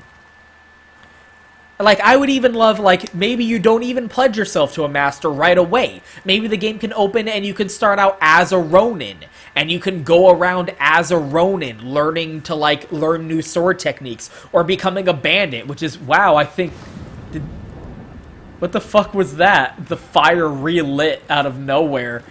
[SPEAKER 1] Like, I would even love, like, maybe you don't even pledge yourself to a master right away. Maybe the game can open and you can start out as a Ronin. And you can go around as a Ronin, learning to, like, learn new sword techniques. Or becoming a bandit, which is, wow, I think... What the fuck was that? The fire relit out of nowhere.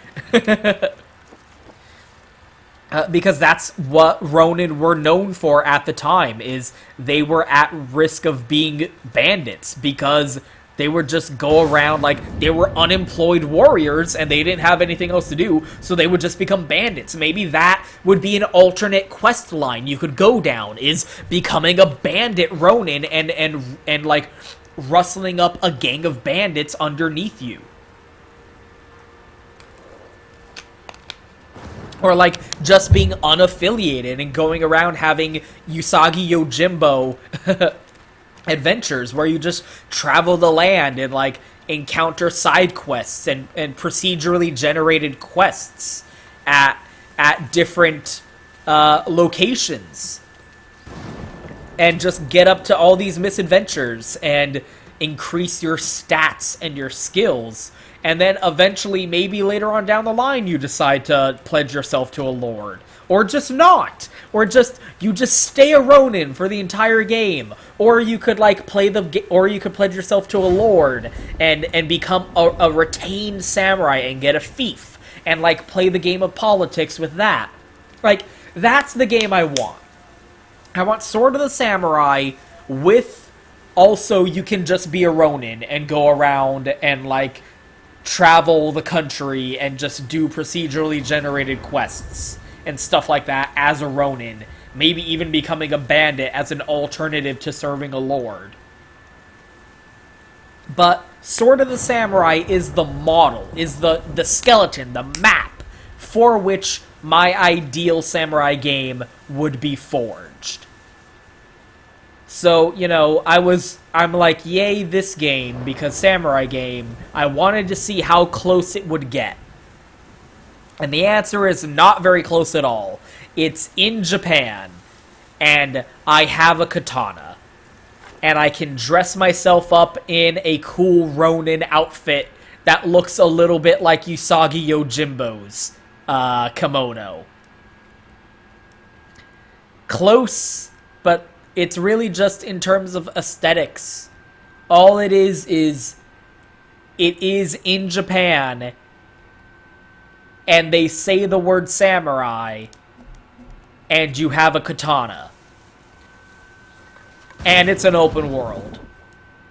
[SPEAKER 1] Because that's what Ronin were known for at the time, is they were at risk of being bandits, because they would just go around, like, they were unemployed warriors, and they didn't have anything else to do, so they would just become bandits. Maybe that would be an alternate quest line you could go down, is becoming a bandit Ronin, and like, rustling up a gang of bandits underneath you. Or, like, just being unaffiliated and going around having Usagi Yojimbo adventures where you just travel the land and, like, encounter side quests and procedurally generated quests at different locations. And just get up to all these misadventures and increase your stats and your skills. And then eventually, maybe later on down the line, you decide to pledge yourself to a lord. Or just not. Or you just stay a Ronin for the entire game. Or you could, like, or you could pledge yourself to a lord and become a retained samurai and get a fief. And, like, play the game of politics with that. Like, that's the game I want. I want Sword of the Samurai with also you can just be a Ronin and go around and, like, travel the country and just do procedurally generated quests and stuff like that as a Ronin. Maybe even becoming a bandit as an alternative to serving a lord. But Sword of the Samurai is the model, is the skeleton, the map for which my ideal samurai game would be forged. So, you know, I'm like, yay, this game, because samurai game, I wanted to see how close it would get. And the answer is not very close at all. It's in Japan, and I have a katana. And I can dress myself up in a cool Ronin outfit that looks a little bit like Usagi Yojimbo's kimono. Close, but it's really just in terms of aesthetics. All it is it is in Japan, and they say the word samurai, and you have a katana. And it's an open world.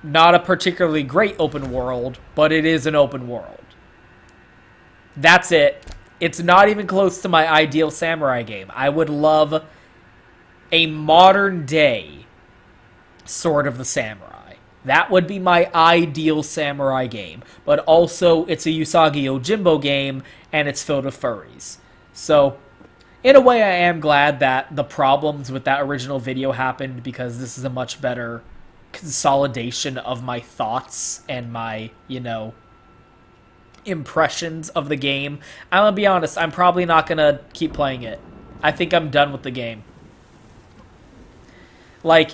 [SPEAKER 1] Not a particularly great open world, but it is an open world. That's it. It's not even close to my ideal samurai game. I would love a modern day Sword of the Samurai. That would be my ideal samurai game. But also, it's a Usagi Yojimbo game, and it's filled with furries. So, in a way, I am glad that the problems with that original video happened, because this is a much better consolidation of my thoughts and my, you know, impressions of the game. I'm gonna be honest, I'm probably not gonna keep playing it. I think I'm done with the game. Like,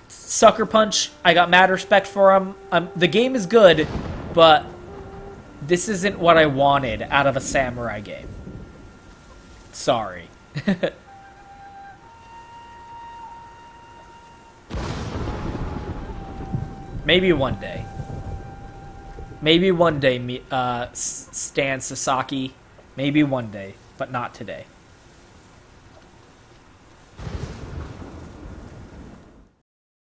[SPEAKER 1] Sucker Punch, I got mad respect for him. The game is good, but this isn't what I wanted out of a samurai game. Sorry. Maybe one day. Maybe one day, Stan Sasaki. Maybe one day, but not today.